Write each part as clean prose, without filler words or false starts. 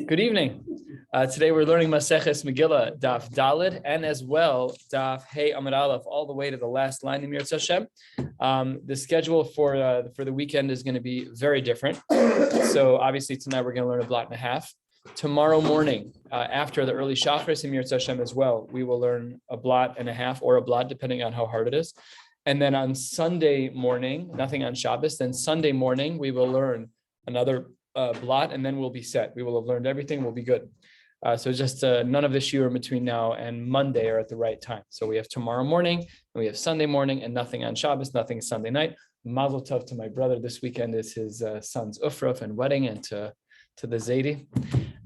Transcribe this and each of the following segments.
Good evening. Today we're learning Maseches Megillah, Daf Daled, and as well Daf Hey Amud Aleph, all the way to the last line in Mirz Hashem. The schedule for the weekend is going to be very different. So obviously tonight we're going to learn a blot and a half. Tomorrow morning, after the early Shachris in Mirz Hashem as well, we will learn a blot and a half or a blot, depending on how hard it is. And then on Sunday morning, nothing on Shabbos, then Sunday morning, we will learn another blot, and then we'll be set. We will have learned everything. We'll be good. So just none of the shiur between now and Monday are at the right time. So we have tomorrow morning, and we have Sunday morning, and nothing on Shabbos, nothing Sunday night. Mazel tov to my brother. This weekend is his son's ufraf and wedding, and to the Zaidi,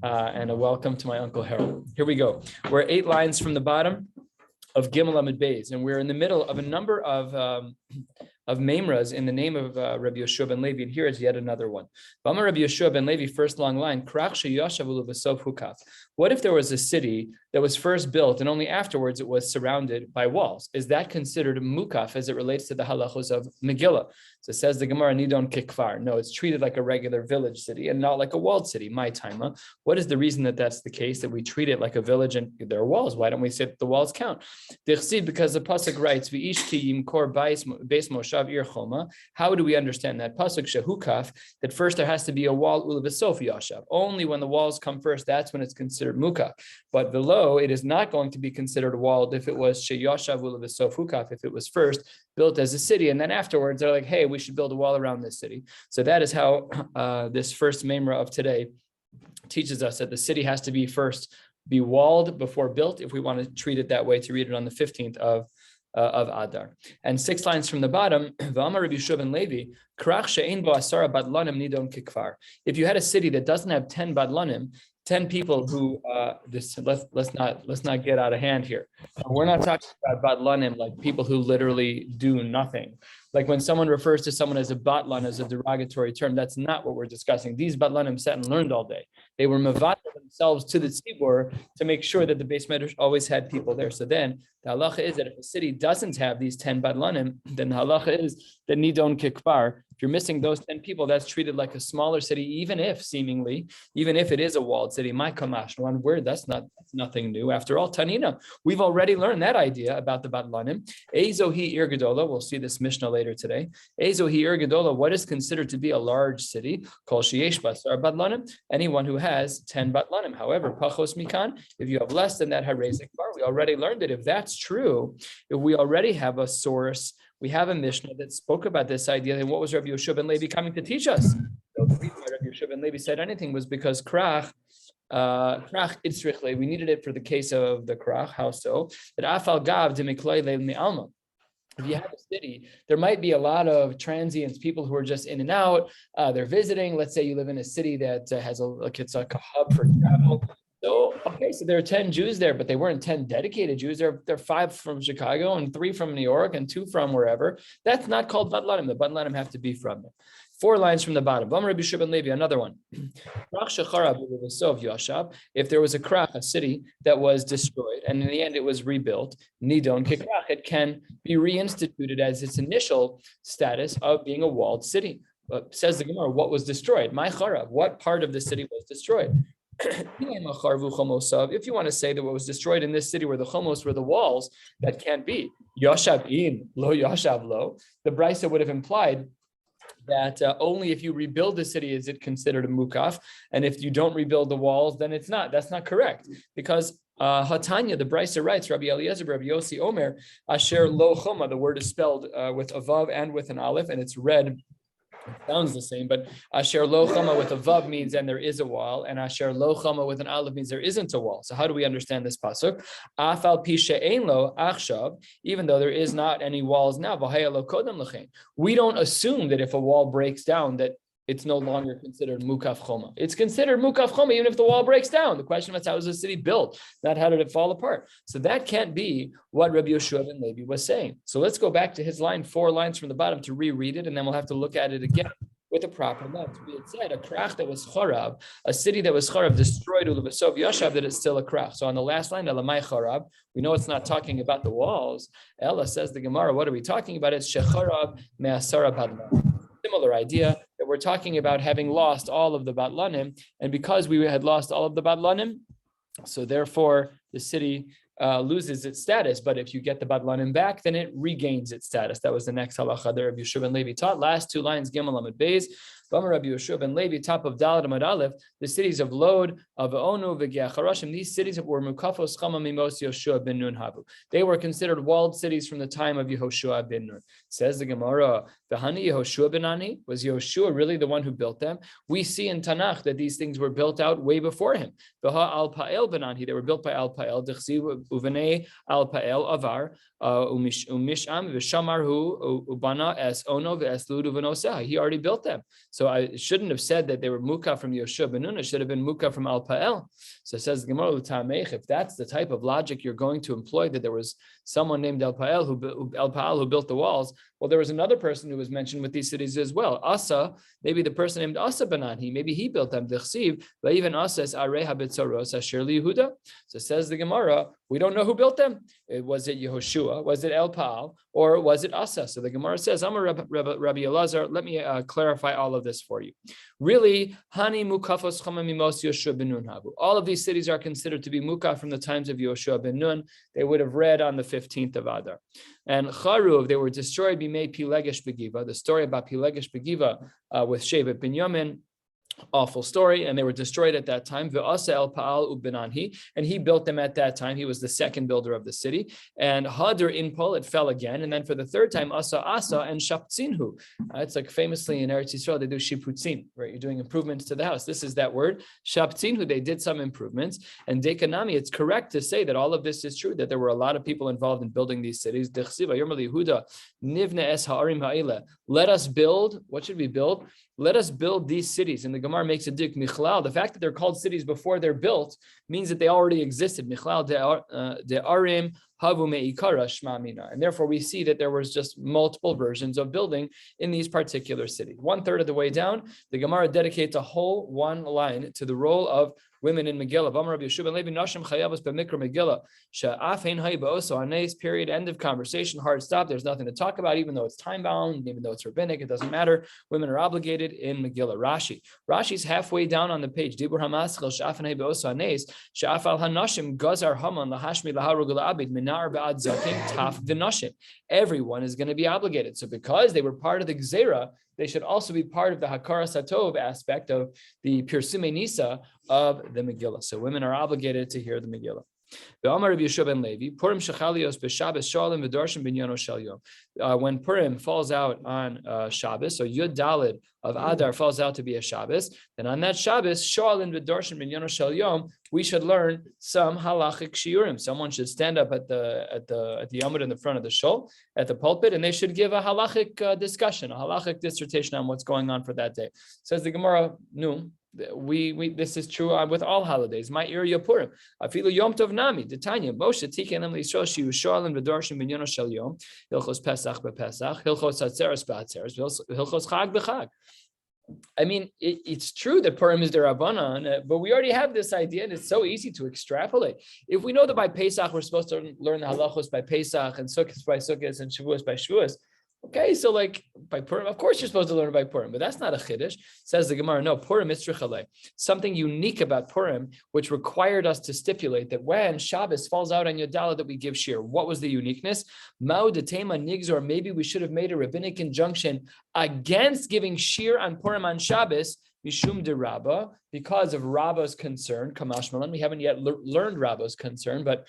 and a welcome to my uncle Harold. Here we go. We're 8 lines from the bottom of Gimel Amud Beis, and we're in the middle of a number of memras in the name of Rabbi Yeshua ben Levi, and here is yet another one. Rabbi Yeshua ben Levi, first long line, what if there was a city that was first built and only afterwards it was surrounded by walls? Is that considered mukaf as it relates to the halachos of Megillah? So it says the Gemara, Nidon kikfar. No, it's treated like a regular village city and not like a walled city. My taima. What is the reason that that's the case, that we treat it like a village and there are walls? Why don't we say that the walls count? Because the pasuk writes, V'ish ki yimkor beis moshav ir choma. How do we understand that pasuk shehukaf, that first there has to be a wall ulevasof yashav? Only when the walls come first, that's when it's considered mukaf. But below, it is not going to be considered walled if it was sheyashav ulevasof hukaf, if it was first built as a city, and then afterwards they're like, hey, we should build a wall around this city. So that is how this first memra of today teaches us that the city has to be walled before built, if we want to treat it that way, to read it on the 15th of Adar. And 6 lines from the bottom, if you had a city that doesn't have 10 badlanim, 10 people who let's not get out of hand here. We're not talking about badlanim like people who literally do nothing. Like when someone refers to someone as a batlan, as a derogatory term, that's not what we're discussing. These batlanim sat and learned all day. They were mavad themselves to the tzibur to make sure that the Beis Medrash always had people there. So then the halacha is that if a city doesn't have these 10 badlanim, then the halacha is that nidon kikbar. If you're missing those 10 people, that's treated like a smaller city, even if it is a walled city. My kamash, one word, that's nothing new. After all, Tanina, we've already learned that idea about the badlanim. Ezohi ir gedola, we'll see this Mishnah later today. Ezohi ir gedola, what is considered to be a large city? Kol sheyesh basar badlanim, anyone who has 10 badlanim. However, pachos mikan, if you have less than that, harezik bar. We already learned it. If that's true, if we already have a source, we have a Mishnah that spoke about this idea, then what was Rabbi Yeshua ben Levi coming to teach us? So the reason why Rabbi Yeshua ben Levi said anything was because krach itzrichle, we needed it for the case of the krach. How so? That afal gav demiklei leil mi'alma. If you have a city, there might be a lot of transients, people who are just in and out. They're visiting. Let's say you live in a city that has it's like a hub for travel. So, okay, so there are 10 Jews there, but they weren't 10 dedicated Jews. There are 5 from Chicago and 3 from New York and 2 from wherever. That's not called badlanim. The badlanim have to be from there. 4 lines from the bottom. Rabbi Yeshua ben Levi, another one. If there was a krach, a city that was destroyed, and in the end it was rebuilt, nidon kikrach, it can be reinstituted as its initial status of being a walled city. But says the Gemara, what was destroyed? My charav, what part of the city was destroyed? If you want to say that what was destroyed in this city were the chomos, were the walls, that can't be. Yashav in, lo yashav lo. The brisa would have implied that only if you rebuild the city is it considered a mukaf, and if you don't rebuild the walls, then it's not. That's not correct, because Hatanya, the brisa writes, Rabbi Eliezer, Rabbi Yossi Omer, Asher lo choma. The word is spelled with a vav and with an aleph, and it's read. It sounds the same, but Asher lo chama with a vav means and there is a wall, and Asher lo chama with an aleph means there isn't a wall. So how do we understand this pasuk? Afal pi she'ein lo achshav, even though there is not any walls now, v'haya lo kodem l'chein. We don't assume that if a wall breaks down that it's no longer considered mukaf choma. It's considered mukaf choma even if the wall breaks down. The question is, how was the city built? Not how did it fall apart? So that can't be what Rabbi Yeshua ben Levi was saying. So let's go back to his line, 4 lines from the bottom, to reread it, and then we'll have to look at it again with a proper lens. We had said a krach that was charav, a city that was charav, destroyed ulevasov yashav, that it's still a krach. So on the last line, elamai charav, we know it's not talking about the walls. Ella says the Gemara, what are we talking about? It's shecharav me'asara badlan. Similar idea that we're we're talking about having lost all of the Batlanim, and because we had lost all of the Batlanim, so therefore the city loses its status. But if you get the Batlanim back, then it regains its status. That was the next halacha there of Yeshua ben Levi taught. Last two lines, Gimel Amud Beis. Rabbi Yeshua ben Levi, top of Dalet Amud Aleph, the cities of Lod, of Onu, V'Geacharashim, these cities were Mukafos Chama Mimos Yehoshua ben Nun Havu. They were considered walled cities from the time of Yehoshua ben Nun. Says the Gemara, V'Hani Yehoshua ben Ani, was Yehoshua really the one who built them? We see in Tanakh that these things were built out way before him. V'Ha Al Pa'el ben Ani, they were built by Al Pa'el, D'chsi Uvenei Al Pa'el Avar, Umisham V'Shamarhu Ubana Es Ono V'Es Lud Uvenoseh. He already built them. So I shouldn't have said that they were Muka from Yehoshua ben Nun. It should have been Muka from Al Pa'el. So it says the Gemara, if that's the type of logic you're going to employ, that there was someone named El Pa'el who built the walls, well, there was another person who was mentioned with these cities as well. Asa, maybe the person named Asa ben Ani, maybe he built them. Even Asa is Areha B'Tzoros Asher Yehuda. So says the Gemara, we don't know who built them. Was it Yehoshua? Was it El Pa'al? Or was it Asa? So the Gemara says, Amar Rabbi Elazar, let me clarify all of this for you. Really, Hani Mukafos Chama Mimos Yehoshua ben Nun Havu. All of these cities are considered to be Mukaf from the times of Yehoshua ben Nun. They would have read on the 15th of Adar. And Charuv, they were destroyed, Bimei Pilegesh Begiva. The story about Pilegesh Begiva with Shevet Binyamin, awful story, and they were destroyed at that time. Ve'asa El Pa'al Ubenanhi, and he built them at that time. He was the second builder of the city. And Hadr in Pol, it fell again. And then for the third time, Asa and Shaptzinhu. It's like famously in Eretz Yisrael, they do Shiputzin, right? You're doing improvements to the house. This is that word, Shaptzinhu. They did some improvements. And Dekanami, it's correct to say that all of this is true, that there were a lot of people involved in building these cities. Dechsiva Yom Yehuda Nivne Es Ha'arim Ha'ila. Let us build. What should we build? Let us build these cities. And the Gemara makes a dik Michlal. The fact that they're called cities before they're built means that they already existed. Michlal de Arim Havu Me'ikara Shma Mina. And therefore we see that there was just multiple versions of building in these particular cities. 1/3 of the way down, the Gemara dedicates a whole one line to the role of women in Megillah. Rabbi Yeshua ben Levi Nashim Chayavos b'Mikra Megillah. She'af ein hay ba'oso anes. Period. End of conversation. Hard stop. There's nothing to talk about, even though it's time bound, even though it's rabbinic. It doesn't matter. Women are obligated in Megillah. Rashi's halfway down on the page. Dibur hamaschel she'af ein hay ba'oso anes. She'af al hanashim gazar haman lahashmi laharugul abid minar ba'ad zakim taf v'nashim. Everyone is going to be obligated. So because they were part of the Gzeira, they should also be part of the Hakara Satov aspect of the Pirsume Nisa of the Megillah. So women are obligated to hear the Megillah. When Purim falls out on Shabbos, so Yud Dalid of Adar falls out to be a Shabbos, then on that Shabbos, Shalin v'Darshan bin Yono Shel Yom, we should learn some halachic shiurim. Someone should stand up at the Yomud in the front of the shul, at the pulpit, and they should give a halachic discussion, a halachic dissertation on what's going on for that day. Says the Gemara, no. This is true with all holidays. My area Purim. Afilu Yom Tov Nami. Detanya Moshe Tikenem L'Yisrael Shiu Shalom V'Darshan Ben Yono Shel Yom Hilchos Pesach BePesach Hilchos Hatzeres BeHatzeres Hilchos Chag BeChag. I mean, it's true that Purim is the Rabbanan, but we already have this idea, and it's so easy to extrapolate. If we know that by Pesach we're supposed to learn the halachos by Pesach and Sukkot by Sukkot and Shavuos by Shavuos. Okay, so like by Purim, of course you're supposed to learn by Purim, but that's not a chiddush. Says the Gemara, no, Purim is trichale. Something unique about Purim, which required us to stipulate that when Shabbos falls out on Yodala that we give shiur. What was the uniqueness? Mao detema nigs, or maybe we should have made a rabbinic injunction against giving shiur on Purim on Shabbos, Mishum de Rabba, because of Rabba's concern, Kamash Malan. We haven't yet learned Rabba's concern, but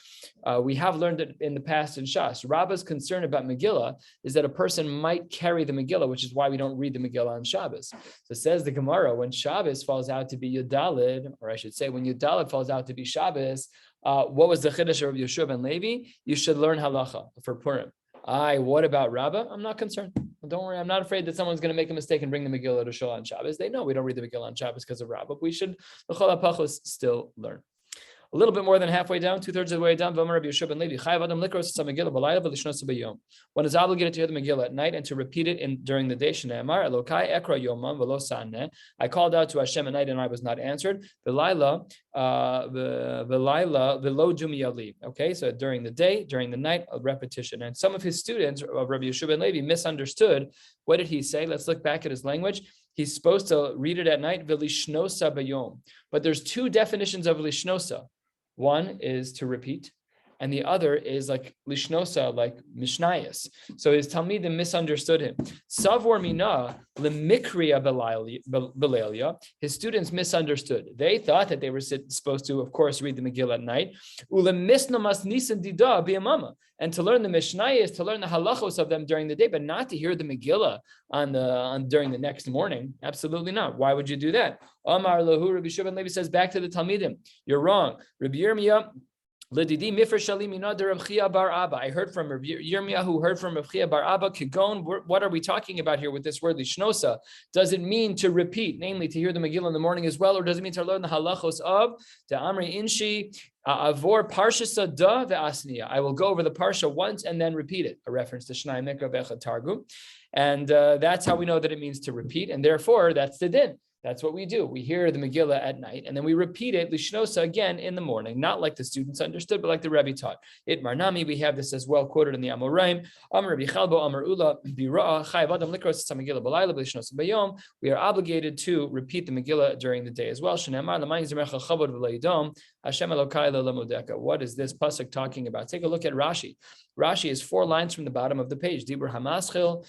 we have learned it in the past in Shas. Rabba's concern about Megillah is that a person might carry the Megillah, which is why we don't read the Megillah on Shabbos. So says the Gemara, when Shabbos falls out to be Yudalid, or I should say when Yudalid falls out to be Shabbos, what was the chiddush of Yeshua ben Levi? You should learn halacha for Purim. What about Rabbah? I'm not concerned. Don't worry, I'm not afraid that someone's going to make a mistake and bring the Megillah to Shul on Shabbos. They know we don't read the Megillah on Shabbos because of Rabbah, but we should l'chol hapachos still learn. A little bit more than halfway down, 2/3 of the way down. One is obligated to hear the Megillah at night and to repeat it during the day. I called out to Hashem at night and I was not answered. Okay, so during the day, during the night, a repetition. And some of his students of Rabbi Yeshua ben Levi misunderstood. What did he say? Let's look back at his language. he's supposed to read it at night, v'lishnosa bayom. But there's two definitions of lishnosa. One is to repeat, and the other is like lishnosa, like mishnayos. So his talmidim misunderstood him. Savor mina lemikriya belalia. His students misunderstood. They thought that they were supposed to, of course, read the Megillah at night. Ulemisnamas nisan dida b'yamama. And to learn the mishnayos, to learn the halachos of them during the day, but not to hear the Megillah during the next morning. Absolutely not. Why would you do that? Amar lahu, Rabbi Shimon Levi says back to the talmidim, you're wrong. Rabbi Yirmiyah. I heard from Yirmiyah, who heard from Rav Chia bar Abba, Kigon. What are we talking about here with this word lishnosa? Does it mean to repeat, namely to hear the Megillah in the morning as well, or does it mean to learn the halachos of the Amri Inshi Avor Parshasa Da ve'asniya? I will go over the parsha once and then repeat it. A reference to Shnai Mikra Becha Targum, and that's how we know that it means to repeat, and therefore that's the din. That's what we do. We hear the Megillah at night, and then we repeat it, Lishnosa, again in the morning, not like the students understood, but like the Rebbe taught. It Marnami, we have this as well quoted in the Amoraim. Amar Rabbi Chalbo, Amar Ula, Bira'a, Chayav Adam Likros, Megillah Balayla, Lishnosa Bayom. We are obligated to repeat the Megillah during the day as well. Shenemar, L'mayin Zemecha Chavod V'Leidom, Hashem Elokai L'Lamodeka. What is this pasuk talking about? Take a look at Rashi. Rashi is 4 lines from the bottom of the page. Dibur Hamaschil.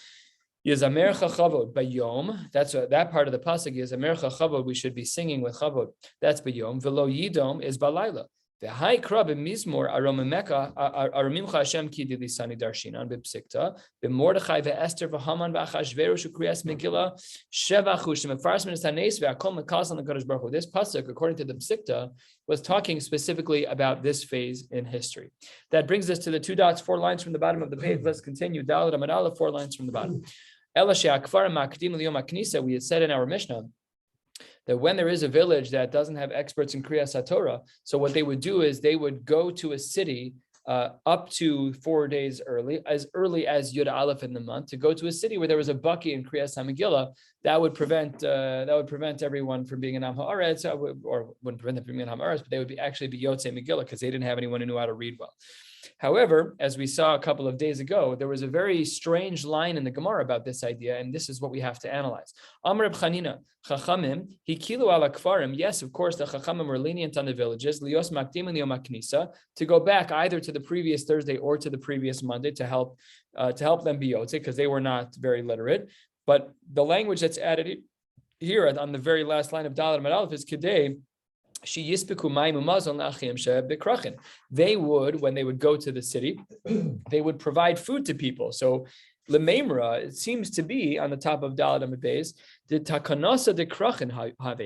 Yizamercha chavod bayom. That's that part of the pasuk. Yizamercha chavod. We should be singing with chavod. That's bayom. Velo yidom is balayla. The high krab mizmor aromimeka aromimcha Hashem ki dilisani darshinan b'psikta b'mordechai ve'Esther v'Haman v'Achashverosh u'kriyas Megillah sheva chushim v'farsmin esanes ve'akol mekazan l'kadosh baruch hu. This pasuk, according to the psikta, was talking specifically about this phase in history. That brings us to the 2 dots, 4 lines from the bottom of the page. Let's continue. Daled Amad Aleph, 4 lines from the bottom. We had said in our Mishnah that when there is a village that doesn't have experts in Kriyas HaTorah, so what they would do is they would go to a city up to 4 days early as Yud Aleph in the month, to go to a city where there was a baki in Kriyas HaMegillah. That would prevent everyone from being an Am Haaretz, or wouldn't prevent them from being an Am Haaretz, but they would actually be Yotzei Megillah because they didn't have anyone who knew how to read well. However, as we saw a couple of days ago, there was a very strange line in the Gemara about this idea, and this is what we have to analyze. Amar Chanina, Chachamim, Hikilu ala Kfarim. Yes, of course, the Chachamim were lenient on the villages, Lios Makdim and Yom HaKnisa, to go back either to the previous Thursday or to the previous Monday to help them be Yotzei, because they were not very literate. But the language that's added here on the very last line of Dalet Amud Aleph is Kedei. They would, when they would go to the city, they would provide food to people. So Lememra, it seems to be on the top of Dalet Amud Beis, the takanasa de krachen have.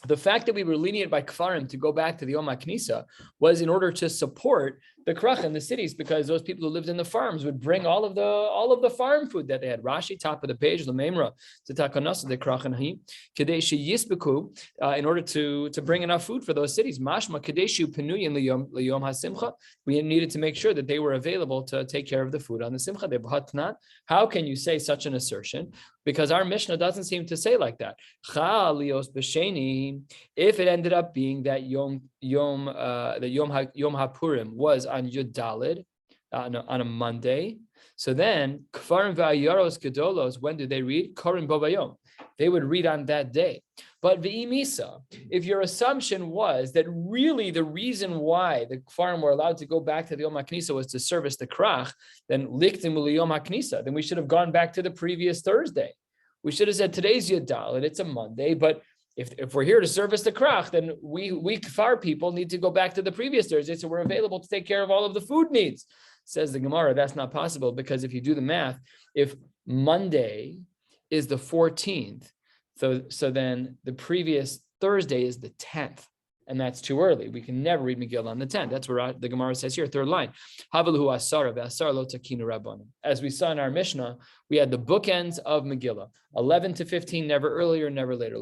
The fact that we were lenient by Kfarim to go back to the Yom HaKnisa was in order to support the Krach in the cities, because those people who lived in the farms would bring all of the farm food that they had. Rashi, top of the page, Lememra, to takanasa de krachen hi, kadeshi yisbeku, in order to bring enough food for those cities. Mashma kadeshu penuyin liyom hasimcha. We needed to make sure that they were available to take care of the food on the simcha. How can you say such an assertion? Because our Mishnah doesn't seem to say like that. If it ended up being that Yom HaPurim was on Yud Daled, on a Monday, so then Kfarim v'Ayaros Gedolos, when did they read? Korim Bo Bayom. They would read on that day. But v'imisa, if your assumption was that really the reason why the Kfarim were allowed to go back to the Yom HaKnisa was to service the Krach, then Liktim Yom HaKnisa, then we should have gone back to the previous Thursday. We should have said today's Yud Daled, it's a Monday, but if we're here to service the Krach, then we Kfar people need to go back to the previous Thursday, so we're available to take care of all of the food needs. Says the Gemara, that's not possible, because if you do the math, if Monday is the 14th, so then the previous Thursday is the 10th, and that's too early. We can never read Megillah on the 10th. That's where the Gemara says here, 3rd line. As we saw in our Mishnah, we had the bookends of Megillah, 11 to 15, never earlier, never later.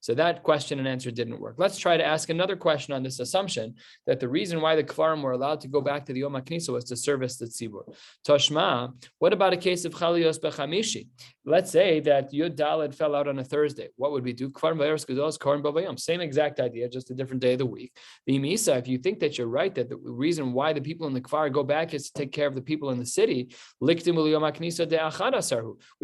So that question and answer didn't work. Let's try to ask another question on this assumption that the reason why the Kfarim were allowed to go back to the Yom HaKnisa was to service the Tzibur. Toshma, what about a case of Chalios Bechamishi? Let's say that Yud Daled fell out on a Thursday. What would we do? Kfarim V'Eres Gedolos, Korim Bo Bayom. Same exact idea, just a different day of the week. The Misa, if you think that you're right, that the reason why the people in the Kfar go back is to take care of the people in the city, we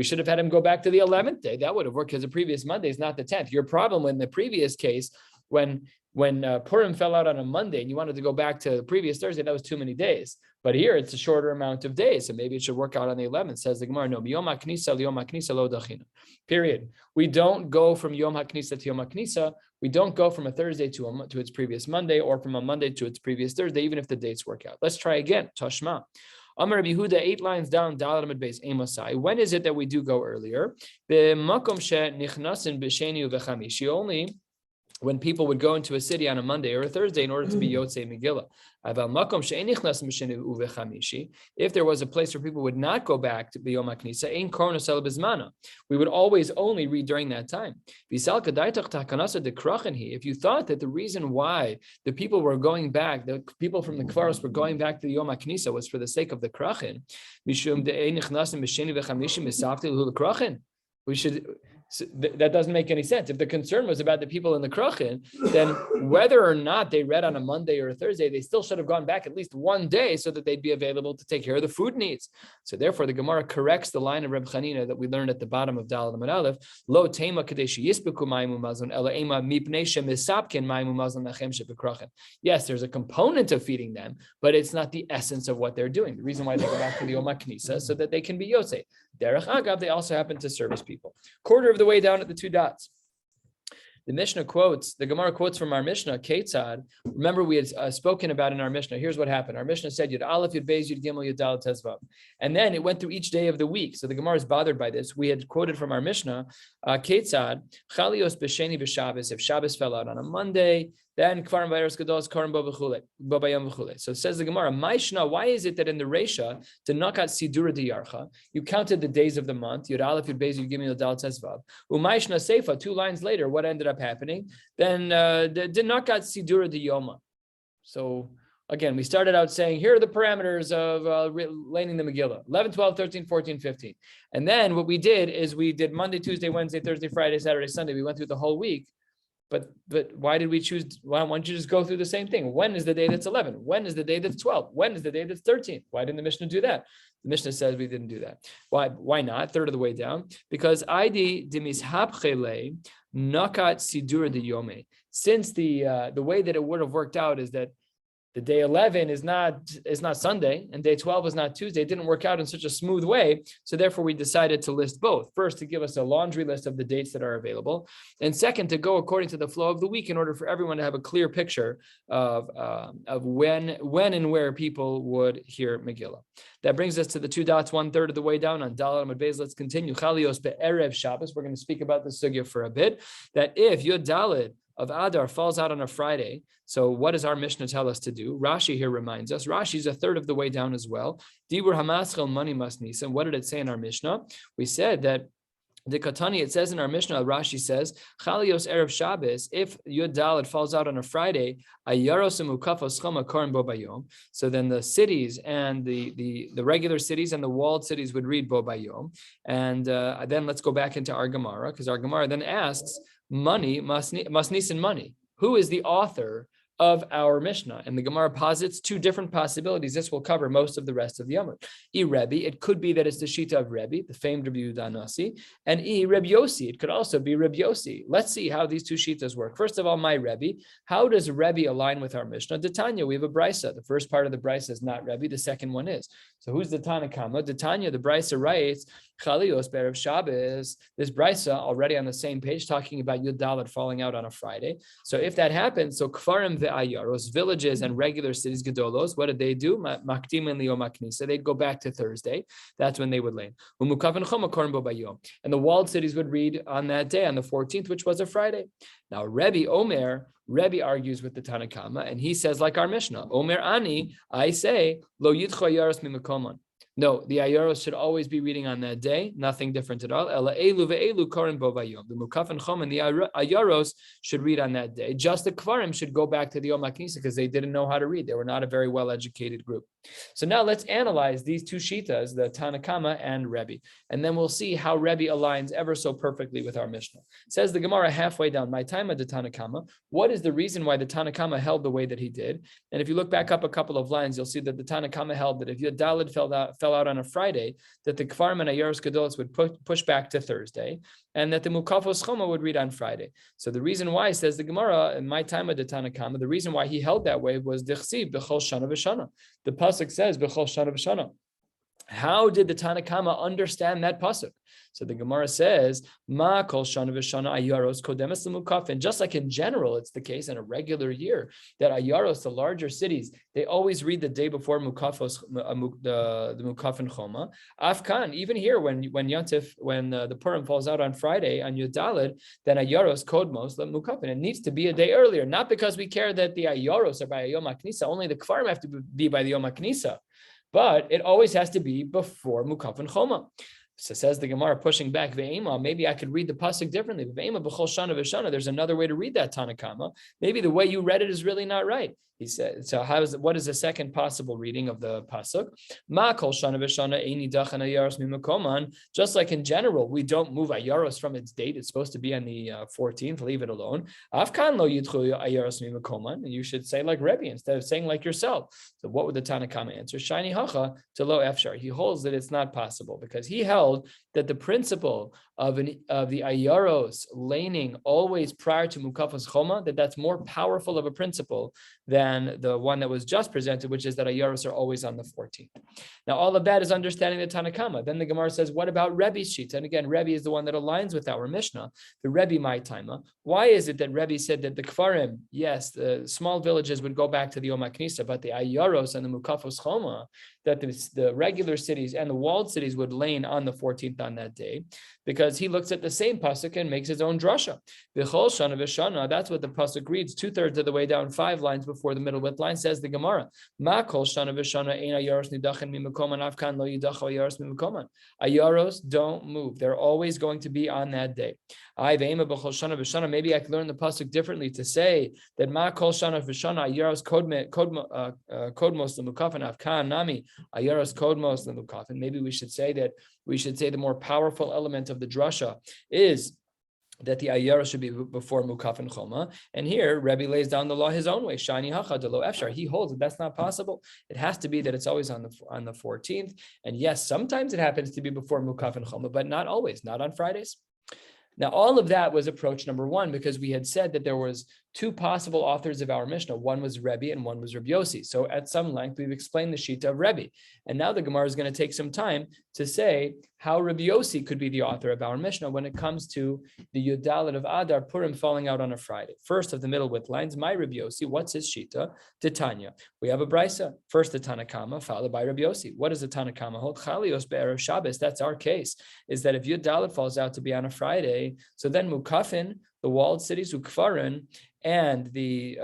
should have had him go back to the 11th day. That would have worked because the previous Monday is not the 10th. Your problem in the previous case, when Purim fell out on a Monday and you wanted to go back to the previous Thursday, that was too many days. But here it's a shorter amount of days, so maybe it should work out on the 11th. Says the Gemara, no, Yom HaKnisa Yom HaKnisa lo dachina. Period. We don't go from Yom HaKnisa to Yom HaKnisa. We don't go from a Thursday to its previous Monday, or from a Monday to its previous Thursday, even if the dates work out. Let's try again. Tashma. Amar Rabbi Yehuda, 8 lines down, Dalad Amud Beis, Amosai. When is it that we do go earlier? B'makom she nichnasin b'sheni u'v'chamishi. Only when people would go into a city on a Monday or a Thursday in order to be Yotzei Megillah. If there was a place where people would not go back to B'yom HaKnisa, we would always only read during that time. If you thought that the reason why the people were going back, the people from the Kfaros were going back to the Yom HaKnisa was for the sake of the Krachin, that doesn't make any sense. If the concern was about the people in the Krachin, then whether or not they read on a Monday or a Thursday, they still should have gone back at least one day so that they'd be available to take care of the food needs. So therefore, the Gemara corrects the line of Reb Chanina that we learned at the bottom of Daled Amud Aleph, Lo tema kadesh yispiku mayim umazon ela ema mipnei shemisapkin mayim umazon lachem shebekrachin. Yes, there's a component of feeding them, but it's not the essence of what they're doing. The reason why they go back to the Yom HaKnisa so that they can be Yosei. Derech Agav, they also happen to service people. Quarter of the way down at the 2 dots. The Mishnah quotes, the Gemara quotes from our Mishnah, Ketzad. Remember, we had spoken about in our Mishnah. Here's what happened. Our Mishnah said, Yud Aleph, Yud Beis, Yud Gimel, Yud Dalet, Tezvav. And then it went through each day of the week. So the Gemara is bothered by this. We had quoted from our Mishnah, Ketzad, Chalios B'Sheni B'Shabbos, if Shabbos fell out on a Monday, then Kvarim Vayros Gados, Karim Bo Bayam V'chule. So says the Gemara, Maishna, why is it that in the Reisha, to Nakat Sidura Diyarcha, you counted the days of the month, Yud Aleph, Yud Beis, Yud Gimel, Yud Dalet, Tezvav. Umaishna Seifa, 2 lines later, what ended up happening? Then the Nakat Sidura Diyoma. So again, we started out saying, here are the parameters of laning the Megillah, 11, 12, 13, 14, 15. And then what we did is we did Monday, Tuesday, Wednesday, Thursday, Friday, Saturday, Sunday. We went through the whole week. But why did we choose? Why don't you just go through the same thing? When is the day that's 11? When is the day that's 12? When is the day that's 13? Why didn't the Mishnah do that? The Mishnah says we didn't do that. Why not? Third of the way down. Because ID dimishapchele nakat sidur de yome. Since the way that it would have worked out is that the day 11 is not Sunday and day 12 is not Tuesday. It didn't work out in such a smooth way. So therefore we decided to list both. First, to give us a laundry list of the dates that are available. And second, to go according to the flow of the week in order for everyone to have a clear picture of when and where people would hear Megillah. That brings us to the 2 dots, 1/3 of the way down on Daled Amud Beis. Let's continue. Chalios be'erev Shabbos. We're going to speak about the sugya for a bit. That if Yud Daled of Adar falls out on a Friday, so what does our Mishnah tell us to do? Rashi here reminds us. Rashi's a 1/3 of the way down as well. Dibur hamaschel mani masnis. And what did it say in our Mishnah? We said that the Katani, it says in our Mishnah, Rashi says, Chalios Erev Shabbos, if Yud Daled falls out on a Friday, Ayaros Mukafos Chama Karim Bo Bayom. So then the cities and the regular cities and the walled cities would read Bo Bayom. And then let's go back into our Gemara, because our Gemara then asks, money, masnis and money. Who is the author of our Mishnah? And the Gemara posits 2 different possibilities. This will cover most of the rest of the Yomud. Rebbe, it could be that it's the Shita of Rebbe, the famed Rabbi Yehuda Nasi, and Rebbe Yossi, it could also be Rebbe Yossi. Let's see how these 2 Shitas work. First of all, my Rebbe, how does Rebbe align with our Mishnah? Detanya, we have a Brisa. The first part of the Brisa is not Rebbe, the second one is. So who's the Tanakama? Detanya, the Brisa writes, Chalios Be'erev Shabbos, this Brisa already on the same page talking about Yud Daled falling out on a Friday. So if that happens, so Kfarim ve'ayaros, villages and regular cities, Gedolos, what did they do? Makdim and Liyom HaKnisa, they'd go back to Thursday. That's when they would lane. And the walled cities would read on that day, on the 14th, which was a Friday. Now, Rebbe argues with the Tanakama, and he says, like our Mishnah, Omer Ani, I say, Lo Yidcha Yaros Mimakomon. No, the Ayaros should always be reading on that day, nothing different at all. Ela elu ve'elu korin bo vayom. The Mukaf and Chom and the Ayaros should read on that day. Just the Kvarim should go back to the Yom HaKnisa because they didn't know how to read. They were not a very well-educated group. So now let's analyze these 2 Shitas, the Tanakama and Rebbe, and then we'll see how Rebbe aligns ever so perfectly with our Mishnah. Says the Gemara halfway down, my time at the Tanakama, what is the reason why the Tanakama held the way that he did? And if you look back up a couple of lines, you'll see that the Tanakama held that if Yud Daled fell fell out on a Friday, that the Kfarim and Ayaros Gedolos would push back to Thursday, and that the Mukafos Choma would read on Friday. So the reason why, says the Gemara, in my time of the Tanna Kama, the reason why he held that way was Dichsiv B'chol Shana V'Shana. The pasuk says B'chol Shana V'Shana. How did the Tanna Kama understand that pasuk? So the Gemara says, Ma kol shana v'shana ayaros kodemes l'mukafin. Just like in general, it's the case in a regular year that ayaros, the larger cities, they always read the day before mukafos, the mukafin choma. Afkan, even here when Yantif, when the Purim falls out on Friday on Yudalid, then ayaros kodmos l'mukafin. It needs to be a day earlier, not because we care that the ayaros are by Yom HaKnisa. Only the Kfarim have to be by the Yom HaKnisa. But it always has to be before Mukaf and Choma. So says the Gemara, pushing back, Ve'ema, maybe I could read the pasuk differently. Ve'ema b'chol shana v'shana. There's another way to read that Tanna Kama. Maybe the way you read it is really not right. He said, so what is the second possible reading of the pasuk? Ma kol shana v'shana eini dachan ayaros mimakoman. Just like in general, we don't move ayaros from its date. It's supposed to be on the 14th. Leave it alone. Afkan lo yidchu ayaros mimakoman. And you should say like Rebbe instead of saying like yourself. So what would the Tanna Kama answer? Shiny hacha to lo efshar. He holds that it's not possible because he held that the principle of the ayaros laning always prior to mukafos choma, that's more powerful of a principle than the one that was just presented, which is that ayaros are always on the 14th. Now, all of that is understanding the Tanna Kama. Then the Gemara says, what about Rebbe's sheet? And again, Rebbe is the one that aligns with our Mishnah, the Rebbe my taima. Why is it that Rebbe said that the Kfarim, yes, the small villages would go back to the Yom HaKnisa, but the ayaros and the mukafos choma, that the regular cities and the walled cities would lane on the 14th on that day, because he looks at the same pasuk and makes his own drasha. B'chol shana v'shana, that's what the pasuk reads 2/3 of the way down, 5 lines before the middle width line, says the Gemara. Ma kol shana v'shana ein ayaros nidachen mimakoman afkan lo yidacha ayaros mimakoman. Ayaros don't move; they're always going to be on that day. Maybe I could learn the pasuk differently to say that ma kol shana v'shana ayaros kodmos l'mukafin afkan nami ayaros kodmos l'mukafin. Maybe we should say the more powerful element of the drasha is that the ayaros should be before mukaf and choma. And here, Rebbe lays down the law his own way. Shani hacha de lo efshar. He holds that that's not possible. It has to be that it's always on the 14th. And yes, sometimes it happens to be before mukaf and choma, but not always. Not on Fridays. Now, all of that was approach number one, because we had said that there was 2 possible authors of our Mishnah. One was Rebbe and one was Rabbi Yossi. So at some length, we've explained the Shita of Rebbe. And now the Gemara is going to take some time to say how Rabbi Yossi could be the author of our Mishnah when it comes to the Yudalit of Adar, Purim falling out on a Friday. First of the middle width lines, my Rabbi Yossi, what's his Shita? Titania. We have a Brisa. First the Tanna Kama, followed by Rabbi Yossi. What does the Tanna Kama hold? Chalios be'erev Shabbos. That's our case, is that if Yudalit falls out to be on a Friday, so then Mukafin, the walled cities, Ukfarin, and the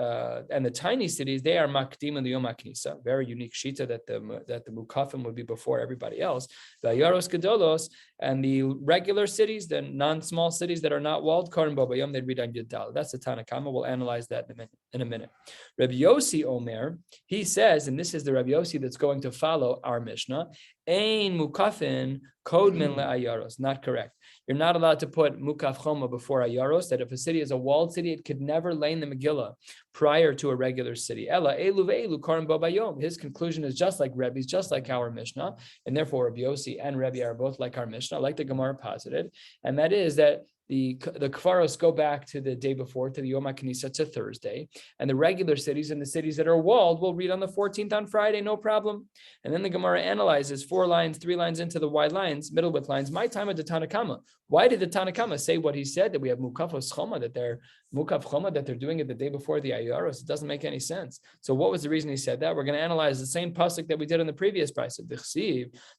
tiny cities, they are makdim in the Yom HaKnisa. Very unique shita that the mukafim would be before everybody else. The ayaros gedolos and the regular cities, the non-small cities that are not walled, karim bobayom, they'd read on Yudal. That's the Tanna Kama. We'll analyze that in a minute. Rabbi Yossi Omer, he says, and this is the Rabbi Yossi that's going to follow our Mishnah, ein mukafin kodmin le'ayaros. Not correct. You're not allowed to put mukaf choma before ayaros, that if a city is a walled city, it could never lane the Megillah prior to a regular city. Ela elu ve'elu karim bobayom. His conclusion is just like Rebbe's, just like our Mishnah, and therefore Rabbi Yossi and Rebbe are both like our Mishnah, like the Gemara posited, and that is that the Kfaros go back to the day before, to the Yom HaKnisa, to Thursday, and the regular cities and the cities that are walled will read on the 14th on Friday, no problem. And then the Gemara analyzes 4 lines, 3 lines into the wide lines, middle width lines, my time of the Tanna Kama. Why did the Tanna Kama say what he said, that we have Mukafos Choma, that they're Mukaf Choma, that they're doing it the day before the Ayaros? It doesn't make any sense. So what was the reason he said that? We're going to analyze the same pasuk that we did in the previous price of the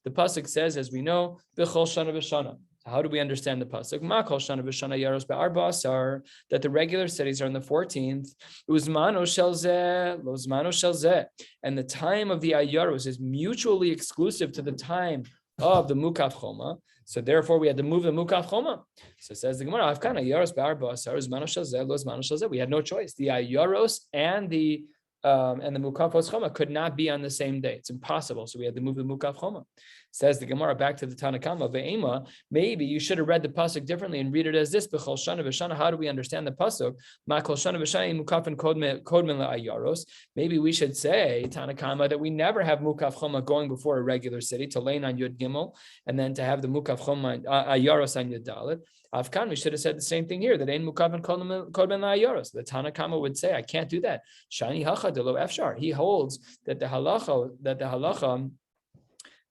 pasuk says, as we know, B'chol Shana V'Shana. How do we understand the pasuk? Ma kol shana v'shana yaros be'arba asar, that the regular cities are on the 14th. Uzmano shel zeh, lo zmano shel zeh, and the time of the ayaros is mutually exclusive to the time of the mukaf choma. So therefore, we had to move the mukaf choma. So it says the Gemara, Avkan ayaros be'arba asar, uzmano shel zeh, lo zmano shel zeh. We had no choice. The ayaros and the and the Mukafos Choma could not be on the same day. It's impossible. So we had to move the Mukaf Choma. Says the Gemara back to the Tanakama, Ve'ema, maybe you should have read the pasuk differently and read it as this. B'chol shana v'shana. How do we understand the pasuk? Ma kol shana v'shana mukaf and kodmen la'ayaros. Maybe we should say Tanakama that we never have Mukaf Choma going before a regular city to lane on Yud Gimel and then to have the Mukaf Choma ayaros on Yud Dalet. Afkan, we should have said the same thing here. That ain't Mukaf and kodmen la'ayaros. The Tanakama would say, I can't do that. Shani hacha de lo efshar. He holds that the halacha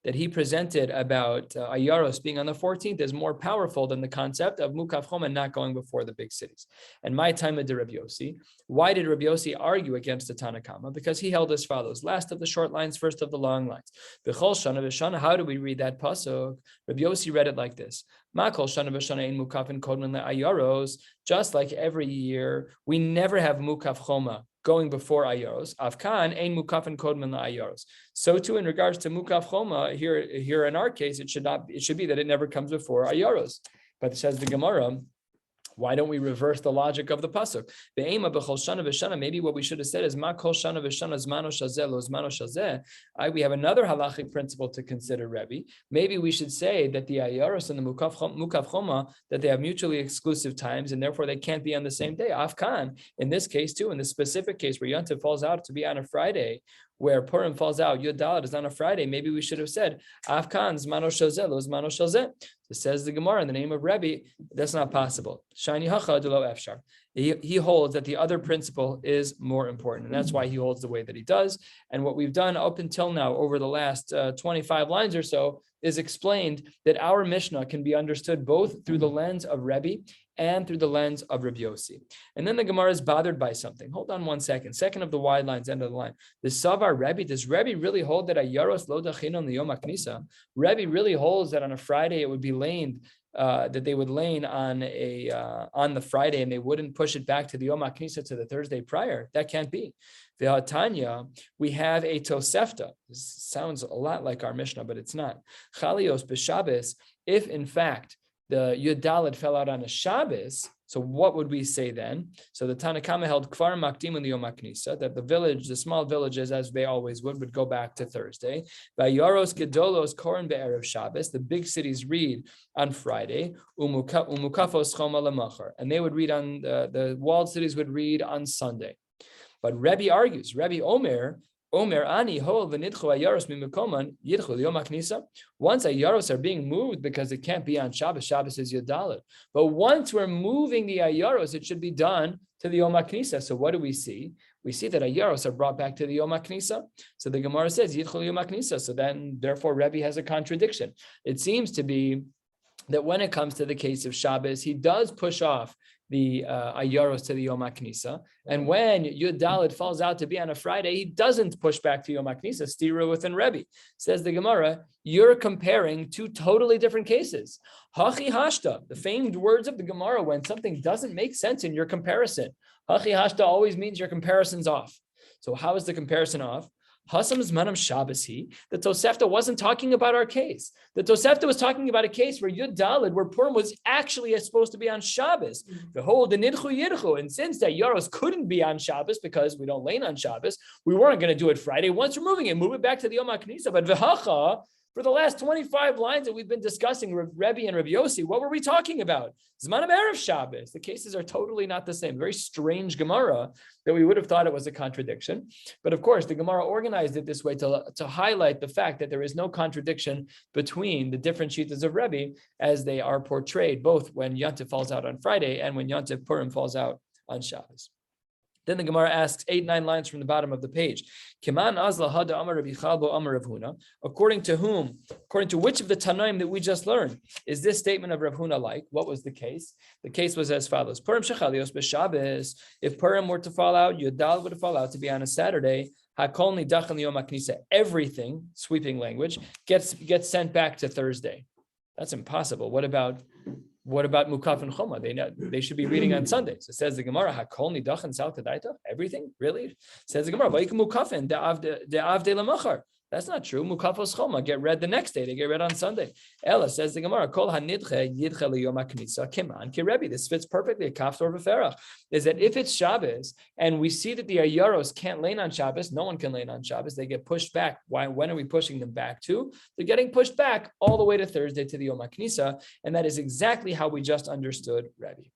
that he presented about Ayaros being on the 14th is more powerful than the concept of Mukaf Choma not going before the big cities. And my time of Rabbi Yossi, why did Rabbi Yossi argue against the Tanakama? Because he held as follows: last of the short lines, first of the long lines. B'chol shana v'shana. How do we read that pasuk? Rabbi Yossi read it like this: Ma kol shana v'shana ein mukaf and kodmen le'ayaros. Just like every year, we never have Mukaf Choma going before Ayaros. Afkan ein mukaf and kodmen la'ayaros. So too in regards to Mukaf Choma, here in our case, it should be that it never comes before Ayaros. But it says the Gemara, why don't we reverse the logic of the pasuk? Be'ema b'chol shana v'shana. Maybe what we should have said is ma kol shana v'shana zmano shazeh lo zmano shazeh. We have another halachic principle to consider, Rebbe. Maybe we should say that the ayaros and the mukaf choma, that they have mutually exclusive times and therefore they can't be on the same day. Afkan, in this case too, in the specific case where Yontif falls out to be on a Friday, where Purim falls out, Yud Dalet is on a Friday, maybe we should have said, Afkan zmano shazeh lo zmano shazeh. So says the Gemara in the name of Rebbe, that's not possible. Shani hacha de lo efshar. He holds that the other principle is more important, and that's why he holds the way that he does. And what we've done up until now, over the last 25 lines or so, is explained that our Mishnah can be understood both through the lens of Rebbe and through the lens of Rabbi Yossi. And then the Gemara is bothered by something. Hold on 1 second. Second of the wide lines, end of the line. The Savar Rebbe, does Rebbe really hold that Ayaros lo dachinon liyom haknisa? Rebbe really holds that on a Friday it would be laned, that they would lane on the Friday and they wouldn't push it back to the Yom HaKnisa to the Thursday prior. That can't be. Tanya, we have a Tosefta. This sounds a lot like our Mishnah, but it's not. Chalios b'Shabbos, if in fact the Yud Dalet fell out on a Shabbos, so what would we say then? So the Tanakama held Kvar Makdim in the Yom HaKnisa, that the small villages, as they always would go back to Thursday. Vayaros Gedolos Koren be'erev Shabbos, the big cities read on Friday, Umukafos Choma lemachar, and they would read on, the walled cities would read on Sunday. But Rebbe argues, Rebbe Omer ani hol v'nidchu ayaros mimikoman yidchu liyom haknisa. Once ayaros are being moved because it can't be on Shabbos. Shabbos is Yud Dalet. But once we're moving the ayaros, it should be done to the Yom HaKnisa. So what do we see? We see that ayaros are brought back to the Yom HaKnisa. So the Gemara says yidchu liyom haknisa. So then, therefore, Rebbe has a contradiction. It seems to be that when it comes to the case of Shabbos, he does push off the ayaros to the Yom HaKnisa. And when Yud Dalet falls out to be on a Friday, he doesn't push back to Yom HaKnisa, stira within Rebbe. Says the Gemara, you're comparing two totally different cases. Hachi hashta, the famed words of the Gemara when something doesn't make sense in your comparison. Hachi hashta always means your comparison's off. So how is the comparison off? Hasam Zmanam Shabbos he. The Tosefta wasn't talking about our case. The Tosefta was talking about a case where Yud Dalet, where Purim was actually supposed to be on Shabbos. The whole the Nidchu Yidchu. And since that Yaros couldn't be on Shabbos because we don't lane on Shabbos, we weren't going to do it Friday. Once we're moving it, move it back to the Yom HaKnisa. But V'hacha, for the last 25 lines that we've been discussing, Rebbe and Rabbi Yossi, what were we talking about? Zmanam Erev Shabbos. The cases are totally not the same. Very strange Gemara that we would have thought it was a contradiction. But of course, the Gemara organized it this way to highlight the fact that there is no contradiction between the different shittas of Rebbe as they are portrayed, both when Yontif falls out on Friday and when Yontif Purim falls out on Shabbos. Then the Gemara asks 8-9 lines from the bottom of the page. Kiman azla hada amar Rabbi Chalbo amar Rav Huna. According to whom? According to which of the Tanaim that we just learned is this statement of Rav Huna like? What was the case? The case was as follows: Purim shechalios b'Shabbos. If Purim were to fall out, Yud Dalet would fall out to be on a Saturday. Hakol nidachan liyom haknisa. Everything, sweeping language, gets sent back to Thursday. That's impossible. What about Mukaf and Choma? They should be reading on Sundays. It says the Gemara, Hakol nidachan sal kedaita. Everything, really? It says the Gemara, Vayik Mukafin de'avde lemachar. That's not true. Mukafos choma get read the next day. They get read on Sunday. Ella says the Gemara, Kol hanidche yidche liyom haknisa kiman kirebi. This fits perfectly. A kaftor v'ferach is that if it's Shabbos and we see that the ayaros can't lane on Shabbos, no one can lane on Shabbos. They get pushed back. Why? When are we pushing them back to? They're getting pushed back all the way to Thursday to the Yom HaKnisa, and that is exactly how we just understood Rebbe.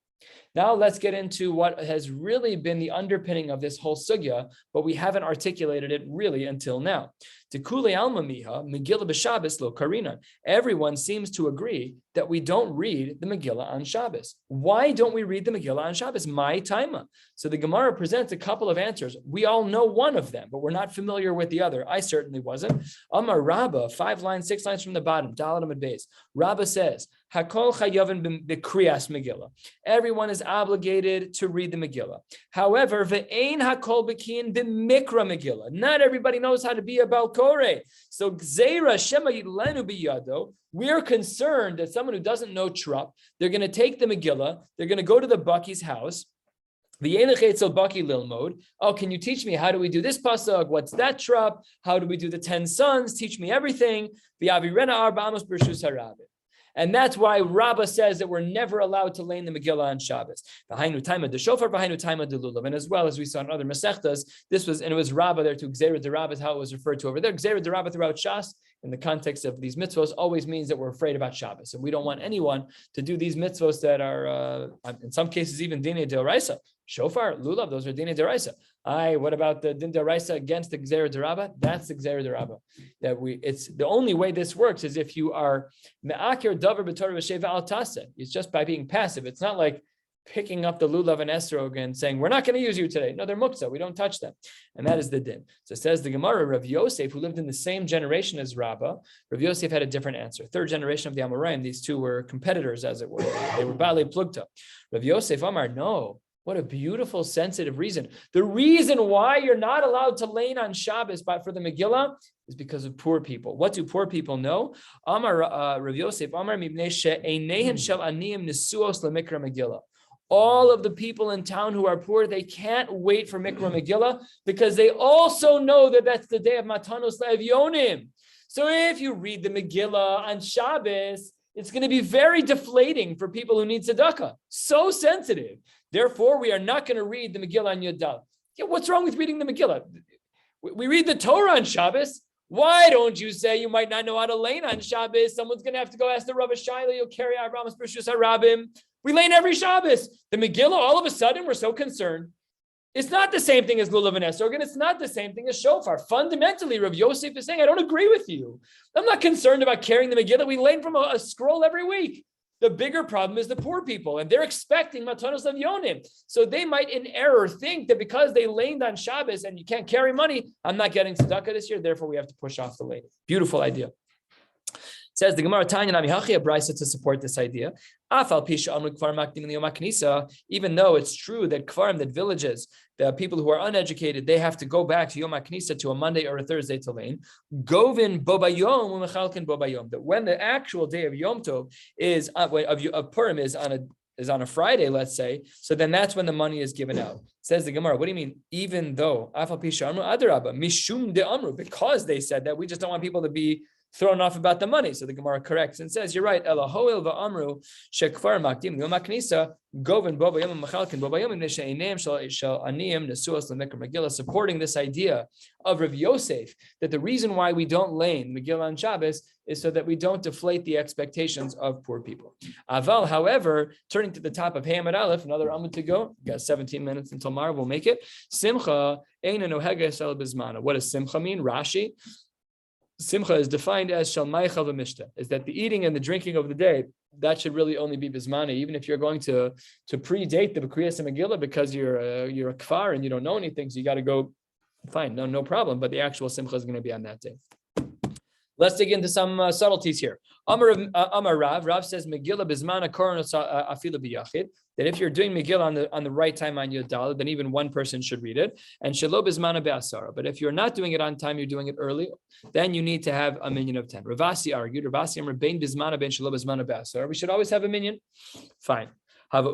Now let's get into what has really been the underpinning of this whole sugya, but we haven't articulated it really until now. Tikule alma miha, Megillah b'Shabbos lo karina. Everyone seems to agree that we don't read the Megillah on Shabbos. Why don't we read the Megillah on Shabbos? My taima. So the Gemara presents a couple of answers. We all know one of them, but we're not familiar with the other. I certainly wasn't. Amar Rabba, 5 lines, 6 lines from the bottom, Dalet Amud Beis. Rabba says, Hakol chayavin b'kriyas Megillah. Everyone is obligated to read the Megillah. However, ve'ein hakol b'kiyin b'mikra Megillah. Not everybody knows how to be a Bal Koreh. So gzeira shema yidlenu biyado. We're concerned that someone who doesn't know Trup, they're going to take the Megillah, they're going to go to the Bucky's house. Oh, can you teach me how do we do this pasuk? What's that Trup? How do we do the 10 sons? Teach me everything. And that's why Rabbah says that we're never allowed to lane the Megillah on Shabbos. And as well as we saw in other Masechtas, it was Rabbah there to Gzeira de Rabbah is how it was referred to over there. Gzeira de Rabbah throughout Shas, in the context of these mitzvos, always means that we're afraid about Shabbos. And we don't want anyone to do these mitzvos that are, in some cases, even Dinei D'Oraisa. Shofar, Lulav, those are Dinei D'Oraisa. What about the Din D'Oraisa against the Gzeira D'Rabbah? That's the Gzeira D'Rabbah. It's the only way this works is if you are Me'akir Davar B'Torah V'Sheva Al Taseh. It's just by being passive. It's not like picking up the lulav and esrog and saying, we're not going to use you today. No, they're muktzah. We don't touch them. And that is the din. So it says the Gemara, Rav Yosef, who lived in the same generation as Rabbah, Rav Yosef had a different answer. Third generation of the Amoraim, these two were competitors, as it were. They were Baalei Plugta. Rav Yosef Amar, no. What a beautiful, sensitive reason. The reason why you're not allowed to lane on Shabbos for the Megillah is because of poor people. What do poor people know? Amar Rav Yosef, Amar Mibnei she'eineihem shel aniyim nesuos lemikra Megillah. All of the people in town who are poor, they can't wait for Mikra Megillah because they also know that that's the day of Matanos Le'Evyonim. So if you read the Megillah on Shabbos, it's going to be very deflating for people who need tzedakah. So sensitive. Therefore, we are not going to read the Megillah on Yud Daled. Yeah, what's wrong with reading the Megillah? We read the Torah on Shabbos. Why don't you say you might not know how to lane on Shabbos? Someone's going to have to go ask the Rav Shaila. You'll carry out Ramos Bershus HaRabim. We lane every Shabbos. The Megillah, all of a sudden, we're so concerned. It's not the same thing as Lulav and Esrog, and it's not the same thing as Shofar. Fundamentally, Rav Yosef is saying, I don't agree with you. I'm not concerned about carrying the Megillah. We lane from a scroll every week. The bigger problem is the poor people, and they're expecting Matanos Le'Evyonim. So they might, in error, think that because they laned on Shabbos and you can't carry money, I'm not getting tzedakah this year, therefore we have to push off the lane. Beautiful idea. Says the Gemara Tanya Nami Hachi, a brisa to support this idea. Even though it's true that kfarim, that villages, the people who are uneducated, they have to go back to Yom HaKnisa, to a Monday or a Thursday to lane. Govin bobayom umechalkin bobayom. That when the actual day of Yom Tov is of Purim is on a Friday, let's say, so then that's when the money is given out. Says the Gemara, what do you mean? Even though mishum de amru, because they said that, we just don't want people to be thrown off about the money. So the Gemara corrects and says, you're right. Elahoil va'amru shekfar makdim yom haknisa govin bobayom machalkin bobayom nesheinem shal aniyim nesuas lemikra Megillah, supporting this idea of Rav Yosef that the reason why we don't lane Megillah on Shabbos is so that we don't deflate the expectations of poor people. Aval, however, turning to the top of Hamad Aleph, another Amud to go. We've got 17 minutes until tomorrow. We'll make it. Simcha eina nohega sel bizmana. What does simcha mean? Rashi. Simcha is defined as shalmaicha v'mishta, is that the eating and the drinking of the day, that should really only be bismani, even if you're going to predate the B'kriyas and Megillah because you're a kfar and you don't know anything, so you got to go, fine, no problem, but the actual simcha is going to be on that day. Let's dig into some subtleties here. Amar Rav says Megillah bismana koron afilu b'yachid, that if you're doing Megillah on the right time on Yud Daled, then even one person should read it. And shelo bismana be'asara. But if you're not doing it on time, you're doing it early, then you need to have a minyan of 10. Ravasi argued, Ravasi Amar bein bismana bein shelo bismana be'asara. We should always have a minyan. Fine. And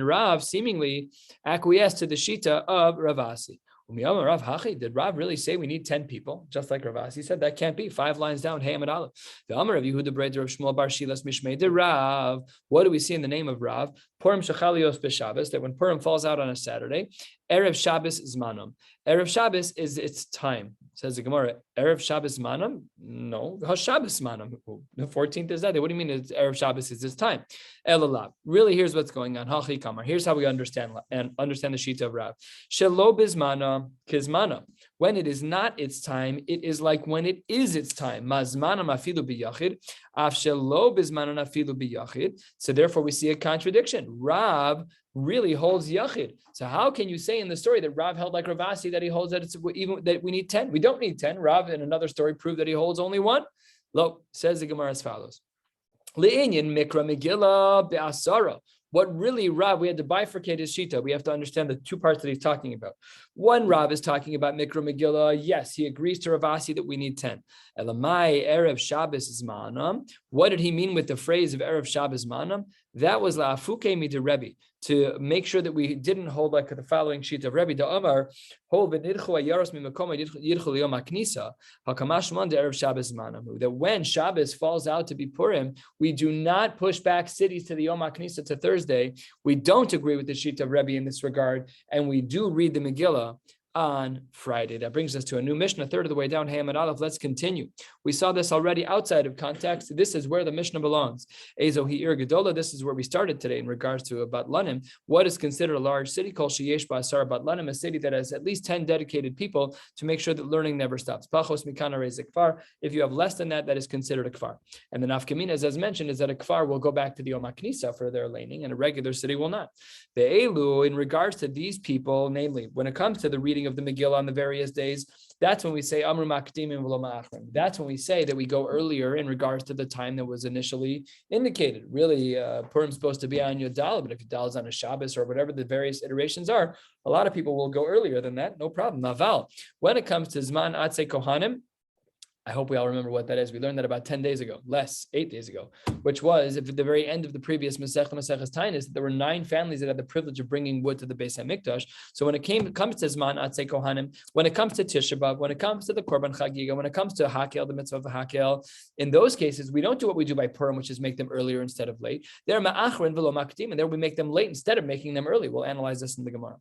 Rav seemingly acquiesced to the shita of Ravasi. Did Rav really say we need 10 people? Just like Ravasi he said, that can't be. 5 lines down, Hey Amid Aleph. The Amar of Yehuda Breder of Shmuel Bar Shilas Mishmei de Rav. What do we see in the name of Rav? Purim Shechalios b'Shabbos, that when Purim falls out on a Saturday, Erev Shabbos Zmanam. Erev Shabbos is its time. Says the Gemara, Erev Shabbos Zmanam? No, HaShabbos Zmanam. The 14th is that day. What do you mean it's Erev Shabbos is its time? Elalab. Really, here's what's going on. Hachi Kamar. Here's how we understand the Shita of Rav. Shelo bizmana kizmana. When it is not its time, it is like when it is its time. Mazmana mafilu biyachid. Af shelo bizmana nafilu biyachid. So therefore, we see a contradiction. Rav really holds yachid. So how can you say in the story that Rav held like Ravasi that he holds that it's even that we need 10? We don't need 10. Rav in another story proved that he holds only 1. Lo, says the Gemara as follows. Le'inyan mikra Megillah be'asara. What really Rav, we had to bifurcate his shita. We have to understand the 2 parts that he's talking about. One, Rav is talking about Mikra Megillah. Yes, he agrees to Ravasi that we need 10. Elamai Erev Shabbos Zmanam. What did he mean with the phrase of Erev Shabbos Zmanam? That was la'afuke mi de Rebbe, to make sure that we didn't hold like the following sheet of Rebbe. The Amar, that when Shabbos falls out to be Purim, we do not push back cities to the Yom HaKnisa to Thursday. We don't agree with the sheet of Rebbe in this regard, and we do read the Megillah on Friday. That brings us to a new Mishnah, 1/3 of the way down, Hey Amid Aleph. Let's continue. We saw this already outside of context. This is where the Mishnah belongs. Ezo Hi'ir Gedola. This is where we started today in regards to Bat Lanim. What is considered a large city? Called Sheyesh Ba'asar Bat Lanim, a city that has at least 10 dedicated people to make sure that learning never stops. Pachos Mikana Rezik Kfar. If you have less than that, that is considered a Kfar. And the Nafkaminas, as mentioned, is that a Kfar will go back to the Yom HaKnisa for their laning, and a regular city will not. The Elu, in regards to these people, namely, when it comes to the reading of the Megillah on the various days, that's when we say Amru Makdimim V'lo Ma'achrim. That's when we say that we go earlier in regards to the time that was initially indicated. Really, Purim's supposed to be on Yodal, but if Yodal is on a Shabbos or whatever the various iterations are, a lot of people will go earlier than that. No problem. Naval. When it comes to Zman Atse Kohanim, I hope we all remember what that is. We learned that about 10 days ago, 8 days ago, which was at the very end of the previous Maseches Tainis, there were 9 families that had the privilege of bringing wood to the Beis HaMikdash. So when it comes to Zman Atzei Kohanim, when it comes to Tisha B'Av, when it comes to the Korban Chagiga, when it comes to Hakel, the mitzvah of the Hakel, in those cases, we don't do what we do by Purim, which is make them earlier instead of late. They're Ma'achrin V'lo Makdim, and there we make them late instead of making them early. We'll analyze this in the Gemara.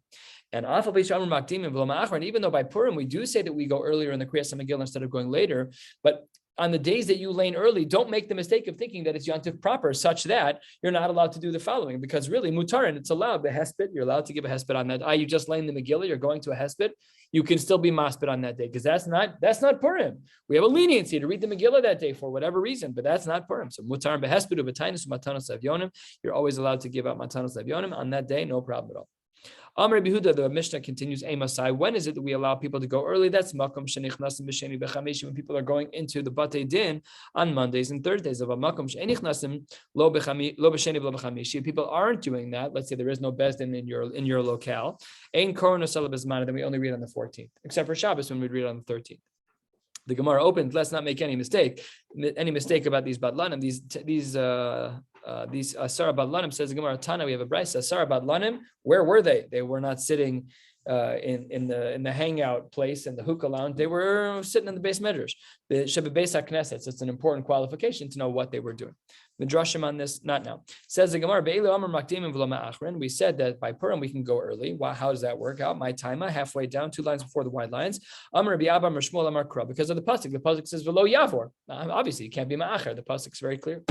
And even though by Purim we do say that we go earlier in the Kriyas HaMegillah instead of going later, but on the days that you lane early, don't make the mistake of thinking that it's Yontif proper, such that you're not allowed to do the following. Because really, mutarin, it's allowed. The hesped, you're allowed to give a hesped on that. You just lane the Megillah, you're going to a hesped, you can still be masped on that day, because that's not Purim. We have a leniency to read the Megillah that day for whatever reason, but that's not Purim. So mutarin behesped u'b'tainus matanos avyonim, you're always allowed to give out matanos avyonim on that day, no problem at all. Amr Yehuda, the Mishnah continues, Amasai, when is it that we allow people to go early? That's Makom Shenichnasim B'Sheni B'Chameshi, when people are going into the Batei Din on Mondays and Thursdays. Of a Makom Shenichnasim Lo B'Sheni B'Chameshi. People aren't doing that. Let's say there is no Beis Din in your locale. Ein Korban Osel B'Zman, then we only read on the 14th, except for Shabbos when we read on the 13th. The Gemara opened. Let's not make any mistake about these Badlanim. These Asara Badlanim, says the Gemara Tana. We have a brayso. Asara Badlanim. Where were they? They were not sitting in the hangout place in the hookah lounge. They were sitting in the Beis Medrash, the Sheba Beis HaKnesset. So it's an important qualification to know what they were doing. Midrashim on this, not now. Says the Gemara, we said that by Purim we can go early. How does that work out? My timer, halfway down, 2 lines before the wide lines. Because of the pasuk. The pasuk says v'lo yavor. Obviously, it can't be ma'acher. The pasuk is very clear.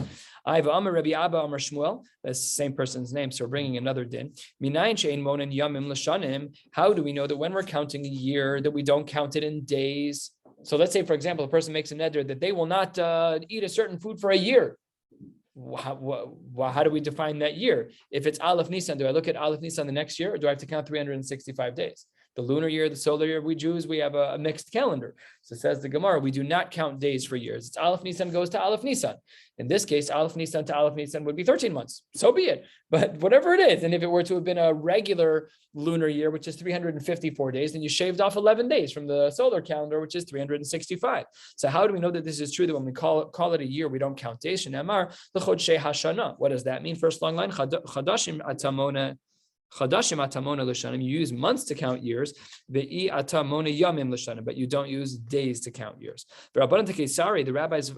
I have Amar Rabbi Abba Amar Shmuel. That's the same person's name. So we're bringing another din. Minayin she'ein monen yamim l'shanim. How do we know that when we're counting a year that we don't count it in days? So let's say, for example, a person makes a neder that they will not eat a certain food for a year. How do we define that year? If it's Aleph Nisan, do I look at Aleph Nisan the next year, or do I have to count 365 days? The lunar year, the solar year, we Jews, we have a mixed calendar. So says the Gemara, we do not count days for years. It's Aleph Nisan goes to Aleph Nisan. In this case, Aleph Nisan to Aleph Nisan would be 13 months. So be it. But whatever it is, and if it were to have been a regular lunar year, which is 354 days, then you shaved off 11 days from the solar calendar, which is 365. So how do we know that this is true, that when we call it a year, we don't count days? What does that mean? First long line, Chadashim Atamona Chadashim atamona l'shanim. You use months to count years. Ve'i atamona yamim l'shanim, but you don't use days to count years. But Rabbanan to Kesari, the rabbis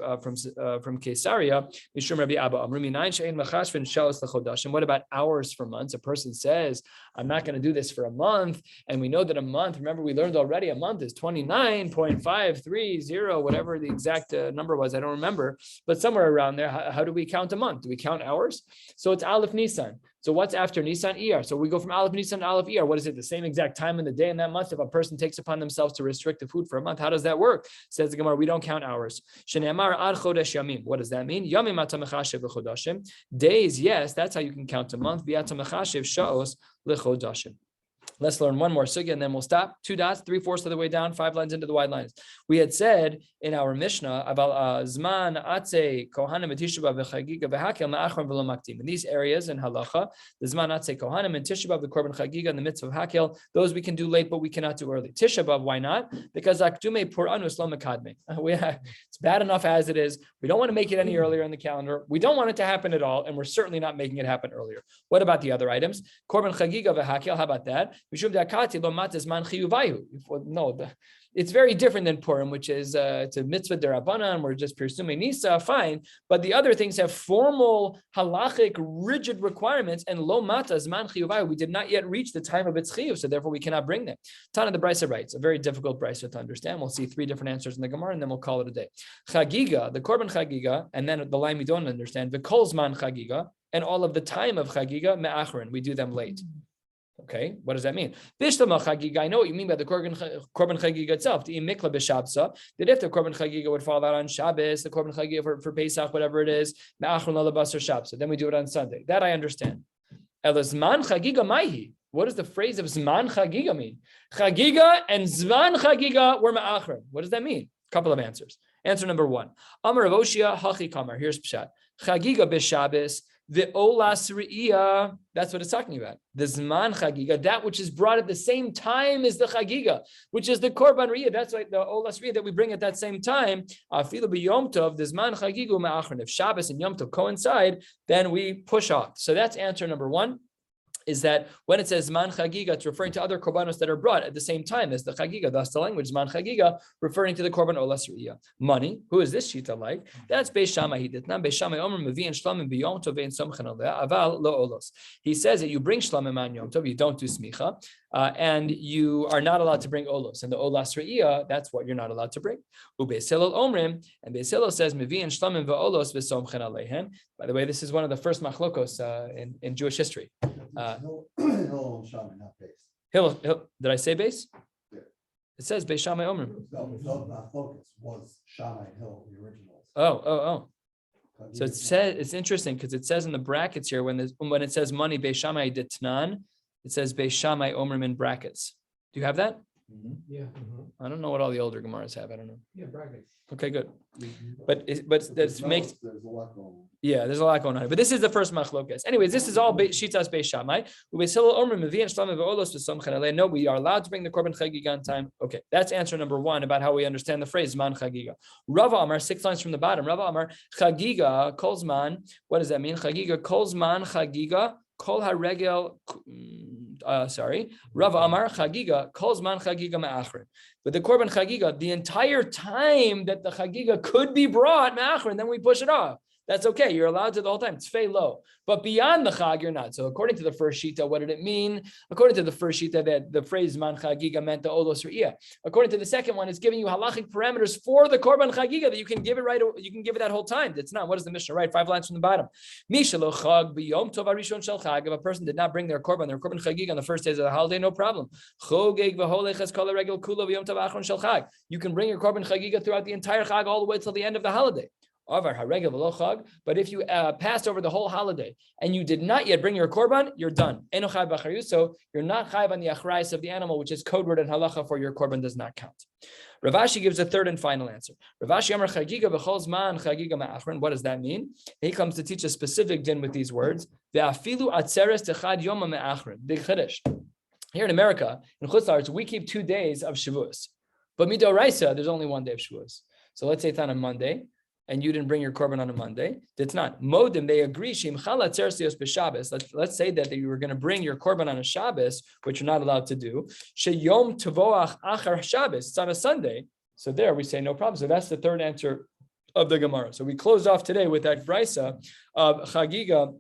from Caesarea, Mishum Rabbi Abba Amrumi nine shein machashvin shalos l'chodashim. What about hours for months? A person says, I'm not going to do this for a month, and we know that a month. Remember, we learned already a month is 29.530, whatever the exact number was. I don't remember, but somewhere around there. How do we count a month? Do we count hours? So it's Aleph Nisan. So what's after Nisan Iyar? So we go from Aleph Nisan to Aleph Iyar. What is it? The same exact time in the day in that month? If a person takes upon themselves to restrict the food for a month, how does that work? Says the Gemara, we don't count hours. Shene'amar ad chodesh yamim. What does that mean? Yamim ata mechashev l'chodashim. Days, yes, that's how you can count a month. V'ata mechashev sha'os l'chodashim. Let's learn one more sugya and then we'll stop. 2 dots, 3/4 of the way down, 5 lines into the wide lines. We had said in our Mishnah about Zman, Atze, Kohanim, and Tisha B'Av, Chagiga, V'Hakel, Ma'achron, V'Lo Maktim. In these areas in Halacha, the Zman, Atze, Kohanim, and Tisha B'Av, the Korban Chagiga, and the mitzvah of Hakel, those we can do late, but we cannot do early. Tisha B'Av, why not? Because Akdume Pur'anu Lo Mekadme. It's bad enough as it is. We don't want to make it any earlier in the calendar. We don't want it to happen at all, and we're certainly not making it happen earlier. What about the other items? Korban Chagiga, V'Hakel, how about that? No, it's very different than Purim, which is it's a mitzvah derabanan. We're just pursuing Nisa, fine. But the other things have formal halachic rigid requirements, and lo mata zman chiyuvayu. We did not yet reach the time of its chiyuv, so therefore we cannot bring them. Tana the Brisa writes, a very difficult Brisa to understand. We'll see 3 different answers in the Gemara, and then we'll call it a day. Chagiga, the korban chagiga, and then the line we don't understand. The kol zman chagiga, and all of the time of chagiga me'achrin. We do them late. Okay, what does that mean? I know what you mean by the korban chagiga itself. That if the korban chagiga would fall out on Shabbos, the korban chagiga for Pesach, whatever it is, then we do it on Sunday. That I understand. Zman chagiga maihi. What does the phrase of zman chagiga mean? Chagiga and zman chagiga were ma'achron. What does that mean? Couple of answers. Answer number 1. Amar Rav Oshia hachi kamar. Here's pshat. Chagiga b'Shabbos. The olas re'iyah, that's what it's talking about. The zman chagiga, that which is brought at the same time as the chagiga, which is the korban re'iyah. That's like the olas re'iyah that we bring at that same time. Afilu b'yom tov, the zman chagigu ma'achron. If Shabbos and Yom Tov coincide, then we push off. So that's answer number 1. Is that when it says Zman Chagiga, it's referring to other korbanos that are brought at the same time as the Chagiga. Thus, the language Zman Chagiga referring to the korban olas re'iyah. Money. Who is this shita like? That's Beis Shammai. He did not Beis Shammai Omer Mevi and Shlamim b'Yom Tov ve'en Somchen aleh aval lo olos. He says that you bring Shlamim on Yom Tov, you don't do smicha, and you are not allowed to bring olos. And the olas re'iyah, that's what you're not allowed to bring. Ubeis Hillel Omrim, and Beis Hillel says Mevi and Shlamim ve'olos ve'Somchen aleihem. By the way, this is one of the first machlokos in Jewish history. Hill and Shammai, not base. Hill, did I say base? Yeah. It says Beis Shammai Omer. No, not focus was Shammai and Hill, the originals. Oh. So it says, it's interesting because it says in the brackets here when it says money Beis Shammai Ditnan, it says Beis Shammai Omer in brackets. Do you have that? Mm-hmm. Yeah. I don't know what all the older Gemaras have. I don't know. Yeah, brackets. Okay, good. Mm-hmm. But that makes there's a lot going on. Yeah, there's a lot going on. But this is the first machlokas. Anyways, this is all Shitas Beis Shammai. No, we are allowed to bring the korban chagiga on time. Okay, that's answer number 1 about how we understand the phrase man chagiga. Rava Amar, 6 lines from the bottom. Rava Amar chagiga kolzman. What does that mean? Chagiga kolzman chagiga. Kol haregel, Rav Amar Chagiga, Kol Zman Chagiga Ma'achrin. But the Korban Chagiga, the entire time that the Chagiga could be brought Ma'achrin, then we push it off. That's okay. You're allowed to the whole time. It's fei lo. But beyond the chag, you're not. So according to the first shita, what did it mean? According to the first shita, that the phrase man chagiga meant the olos re'iyah. According to the second one, it's giving you halachic parameters for the korban chagiga that you can give it right. You can give it that whole time. That's not. What does the Mishnah write? 5 lines from the bottom. Mishalo chag b'yom tov harishon shel chag. If a person did not bring their korban chagiga on the first days of the holiday, no problem. Chogeg v'holech kol regel kulo b'yom tov achron shel chag. You can bring your korban chagiga throughout the entire chag all the way till the end of the holiday. But if you passed over the whole holiday and you did not yet bring your korban, you're done. So you're not chayv on the achrais of the animal, which is code word in halacha for your korban does not count. Rav Ashi gives a third and final answer. Rav Ashi Amar chagiga b'chol zman chagiga ma'achron. What does that mean? He comes to teach a specific din with these words. Ve'afilu atzeres techad yoma me'achron. Big chiddush. Here in America, in Chutz La'aretz, we keep 2 days of Shavuos. But midoraisa, there's only 1 day of Shavuos. So let's say it's on a Monday. and you didn't bring your korban on a Monday. That's not. Modim, they agree. Let's say that you were going to bring your korban on a Shabbos, which you're not allowed to do. Sheyom Tavoach Achar Shabbos. It's on a Sunday. So there we say no problem. So that's the third answer of the Gemara. So we closed off today with that brisa of Chagiga,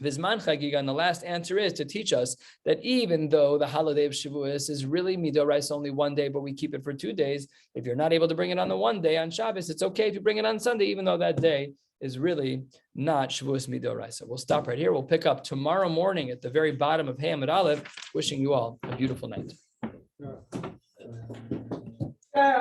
Vizman Chagiga, and the last answer is to teach us that even though the holiday of Shavuos is really midoraisa only one day, but we keep it for 2 days, if you're not able to bring it on the one day on Shabbos, it's okay if you bring it on Sunday, even though that day is really not Shavuos midoraisa. We'll stop right here. We'll pick up tomorrow morning at the very bottom of Hamid Aleph. Wishing you all a beautiful night.